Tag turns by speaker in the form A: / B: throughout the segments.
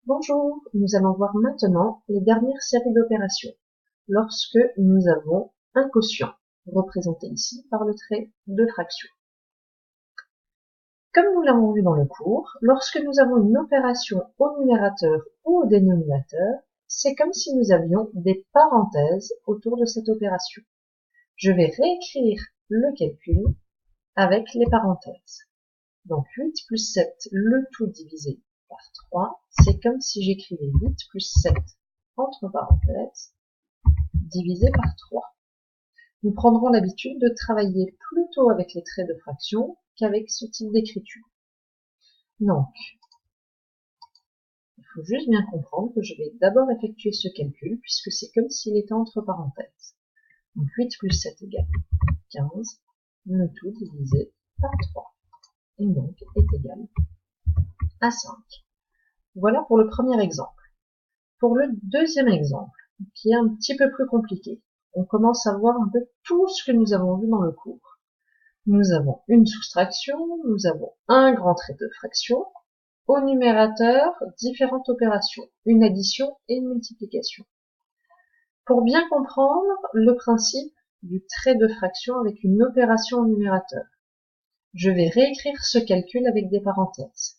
A: Bonjour, nous allons voir maintenant les dernières séries d'opérations lorsque nous avons un quotient, représenté ici par le trait de fraction. Comme nous l'avons vu dans le cours, lorsque nous avons une opération au numérateur ou au dénominateur, c'est comme si nous avions des parenthèses autour de cette opération. Je vais réécrire le calcul avec les parenthèses. Donc 8 plus 7, le tout divisé par 3, c'est comme si j'écrivais 8 plus 7 entre parenthèses, divisé par 3. Nous prendrons l'habitude de travailler plutôt avec les traits de fraction qu'avec ce type d'écriture. Donc, il faut juste bien comprendre que je vais d'abord effectuer ce calcul puisque c'est comme s'il était entre parenthèses. Donc 8 plus 7 égale 15, le tout divisé par 3. Et donc est égal à 5. Voilà pour le premier exemple. Pour le deuxième exemple, qui est un petit peu plus compliqué, on commence à voir un peu tout ce que nous avons vu dans le cours. Nous avons une soustraction, nous avons un grand trait de fraction, au numérateur, différentes opérations, une addition et une multiplication. Pour bien comprendre le principe du trait de fraction avec une opération au numérateur, je vais réécrire ce calcul avec des parenthèses.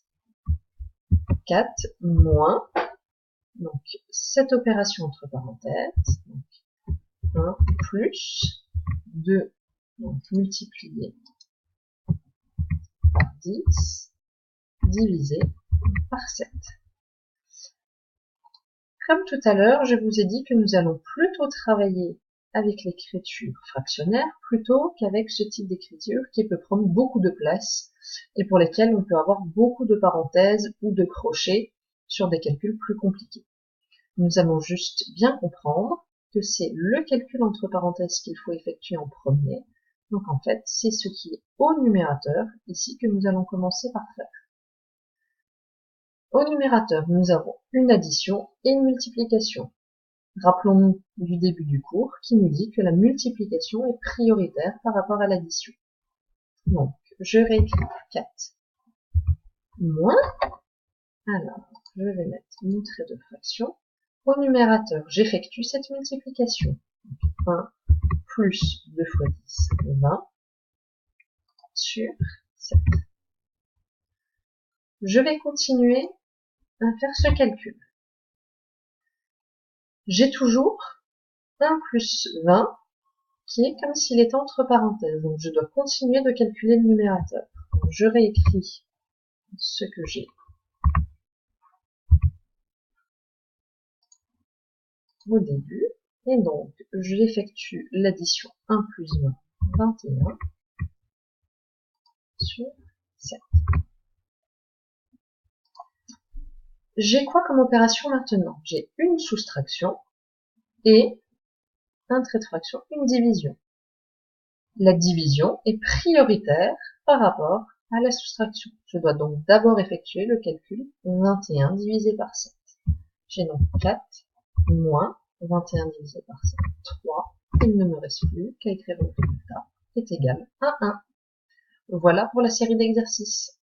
A: 4 moins, donc cette opération entre parenthèses, donc 1 plus 2, donc multiplié par 10, divisé par 7. Comme tout à l'heure, je vous ai dit que nous allons plutôt travailler avec l'écriture fractionnaire plutôt qu'avec ce type d'écriture qui peut prendre beaucoup de place et pour lesquels on peut avoir beaucoup de parenthèses ou de crochets sur des calculs plus compliqués. Nous allons juste bien comprendre que c'est le calcul entre parenthèses qu'il faut effectuer en premier. Donc en fait, c'est ce qui est au numérateur ici que nous allons commencer par faire. Au numérateur, nous avons une addition et une multiplication. Rappelons-nous du début du cours qui nous dit que la multiplication est prioritaire par rapport à l'addition. Donc, je réécris 4 moins, alors je vais mettre mon trait de fraction. Au numérateur, j'effectue cette multiplication. 1 plus 2 fois 10, 20, sur 7. Je vais continuer à faire ce calcul. J'ai toujours 1 plus 20 qui est comme s'il était entre parenthèses. Donc je dois continuer de calculer le numérateur. Donc, je réécris ce que j'ai au début. Et donc, j'effectue l'addition 1 plus 20, 21, sur 7. J'ai quoi comme opération maintenant? J'ai une soustraction et un trait de fraction, une division. La division est prioritaire par rapport à la soustraction. Je dois donc d'abord effectuer le calcul 21 divisé par 7. J'ai donc 4 moins 21 divisé par 7, 3. Il ne me reste plus qu'à écrire le résultat est égal à 1. Voilà pour la série d'exercices.